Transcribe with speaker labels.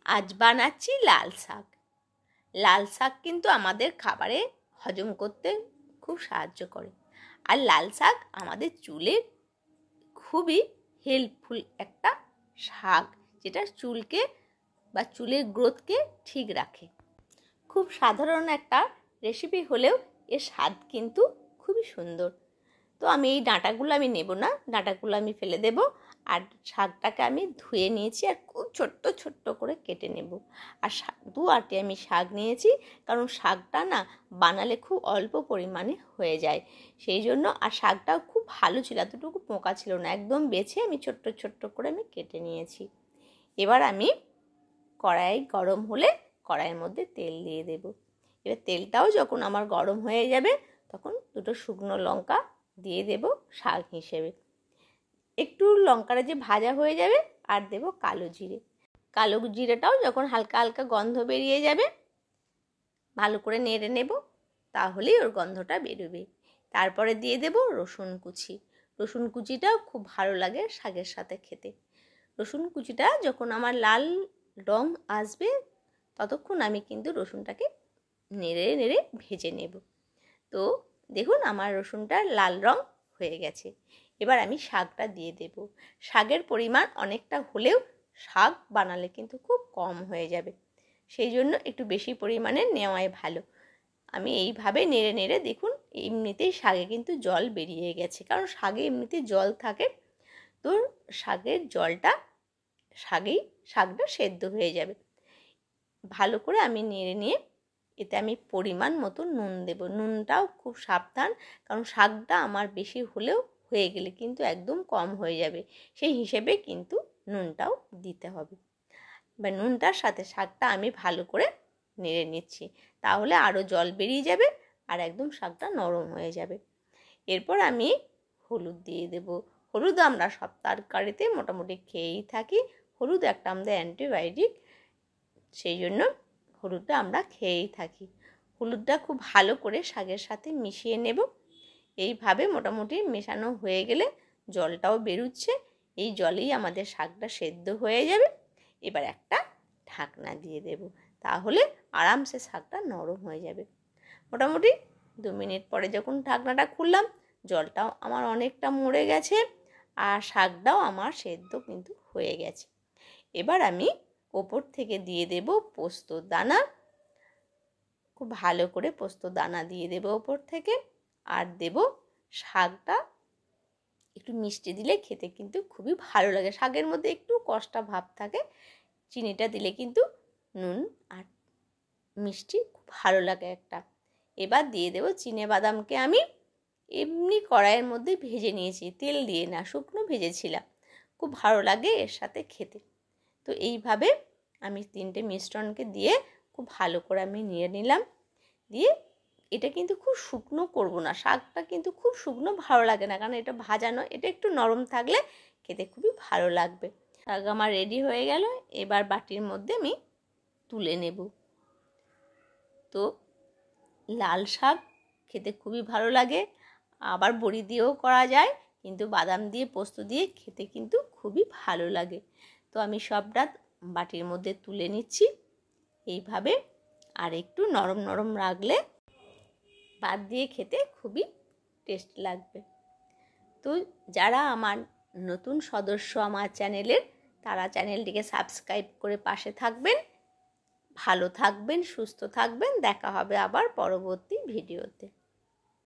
Speaker 1: আজ বানাচ্ছি লাল শাক। লাল শাক কিন্তু আমাদের খাবারে হজম করতে খুব সাহায্য করে। আর লাল শাক আমাদের চুলের খুবই হেল্পফুল একটা শাক, যেটা চুলকে বা চুলের গ্রোথকে ঠিক রাখে। খুব সাধারণ একটা রেসিপি হলেও এর স্বাদ কিন্তু খুবই সুন্দর। তো আমি এই ডাঁটাগুলো আমি নেব না, ডাঁটাগুলো আমি ফেলে দেব। আর শাকটাকে আমি ধুয়ে নিয়েছি আর খুব ছোট্ট ছোট্ট করে কেটে নেব। আর দু আটে আমি শাক নিয়েছি, কারণ শাকটা না বানালে খুব অল্প পরিমাণে হয়ে যায়, সেই জন্য। আর শাকটাও খুব ভালো ছিল, এতটুকু পোকা ছিল না, একদম বেছে আমি ছোট্ট ছোট্ট করে আমি কেটে নিয়েছি। এবার আমি কড়াই গরম হলে কড়াইয়ের মধ্যে তেল দিয়ে দেব। এবার তেলটাও যখন আমার গরম হয়ে যাবে তখন দুটো শুকনো লঙ্কা দিয়ে দেব শাক হিসেবে। একটু লঙ্কাটা যে ভাজা হয়ে যাবে আর দেব কালো জিরে। কালো জিরেটাও যখন হালকা হালকা গন্ধ বেরিয়ে যাবে ভালো করে নেড়ে নেব, তাহলেই ওর গন্ধটা বেরোবে। তারপরে দিয়ে দেব রসুন কুচি। রসুন কুচিটাও খুব ভালো লাগে শাকের সাথে খেতে। রসুন কুচিটা যখন আমার লাল রং আসবে ততক্ষণ আমি কিন্তু রসুনটাকে নেড়ে নেড়ে ভেজে নেব। তো দেখুন আমার রসুনটা লাল রং হয়ে গেছে। এবার আমি শাকটা দিয়ে দেব। শাকের পরিমাণ অনেকটা হলেও শাক বানালে কিন্তু খুব কম হয়ে যাবে, সেই জন্য একটু বেশি পরিমাণে নেওয়াই ভালো। আমি এইভাবে নেড়ে নেড়ে দেখুন এমনিতেই শাকে কিন্তু জল বেরিয়ে গেছে, কারণ শাকে এমনিতেই জল থাকে। তো শাকের জলটা শাকটা সেদ্ধ হয়ে যাবে। ভালো করে আমি নেড়ে নিয়ে এতে আমি পরিমাণ মতো নুন দেব। নুনটাও খুব সাবধান, কারণ শাকটা আমার বেশি হলেও হয়ে গেলে কিন্তু একদম কম হয়ে যাবে, সেই হিসেবে কিন্তু নুনটাও দিতে হবে। বা নুনটার সাথে শাকটা আমি ভালো করে নেড়ে নিচ্ছি, তাহলে আরও জল বেরিয়ে যাবে আর একদম শাকটা নরম হয়ে যাবে। এরপর আমি হলুদ দিয়ে দেব। হলুদ আমরা সব তরকারিতে মোটামুটি খেয়েই থাকি। হলুদ একটা আমাদের অ্যান্টিবায়োটিক, সেই জন্য হলুদটা আমরা খেয়েই থাকি। হলুদটা খুব ভালো করে শাকের সাথে মিশিয়ে নেব। এইভাবে মোটামুটি মেশানো হয়ে গেলে জলটাও বেরোচ্ছে, এই জলেই আমাদের শাকটা সেদ্ধ হয়ে যাবে। এবার একটা ঢাকনা দিয়ে দেব, তাহলে আরামসে শাকটা নরম হয়ে যাবে। মোটামুটি 2 মিনিট পরে যখন ঢাকনাটা খুললাম জলটাও আমার অনেকটা মরে গেছে আর শাকটাও আমার সেদ্ধ কিন্তু হয়ে গেছে। এবার আমি ওপর থেকে দিয়ে দেব পোস্ত দানা। খুব ভালো করে পোস্ত দানা দিয়ে দেব ওপর থেকে, আর দেব শাকটা। একটু মিষ্টি দিলে খেতে কিন্তু খুবই ভালো লাগে। শাকের মধ্যে একটু কষ্টা ভাব থাকে, চিনিটা দিলে কিন্তু নুন আর মিষ্টি খুব ভালো লাগে একটা। এবার দিয়ে দেব চিনেবাদামকে আমি এমনি কড়াইয়ের মধ্যে ভেজে নিয়েছি, তেল দিয়ে না, শুকনো ভেজেছিলাম। খুব ভালো লাগে এর সাথে খেতে। তো এইভাবে আমি 3টে মিশ্রণকে দিয়ে খুব ভালো করে আমি নিয়ে নিলাম। দিয়ে এটা কিন্তু খুব শুকনো করব না, শাকটা কিন্তু খুব শুকনো ভালো লাগে না, কারণ এটা ভাজা নয়, এটা একটু নরম থাকলে খেতে খুবই ভালো লাগবে। শাক আমার রেডি হয়ে গেল। এবার বাটির মধ্যে আমি তুলে নেব। তো লাল শাক খেতে খুবই ভালো লাগে, আবার বড়ি দিয়েও করা যায়, কিন্তু বাদাম দিয়ে পোস্ত দিয়ে খেতে কিন্তু খুবই ভালো লাগে। তো আমি সবটা বাটির মধ্যে তুলে নিচ্ছি এইভাবে। আর একটু নরম নরম রাখলে ভাত দিয়ে খেতে খুবই টেস্ট লাগবে। তো যারা আমার নতুন সদস্য আমার চ্যানেলের, তারা চ্যানেলটিকে সাবস্ক্রাইব করে পাশে থাকবেন। ভালো থাকবেন, সুস্থ থাকবেন। দেখা হবে আবার পরবর্তী ভিডিওতে।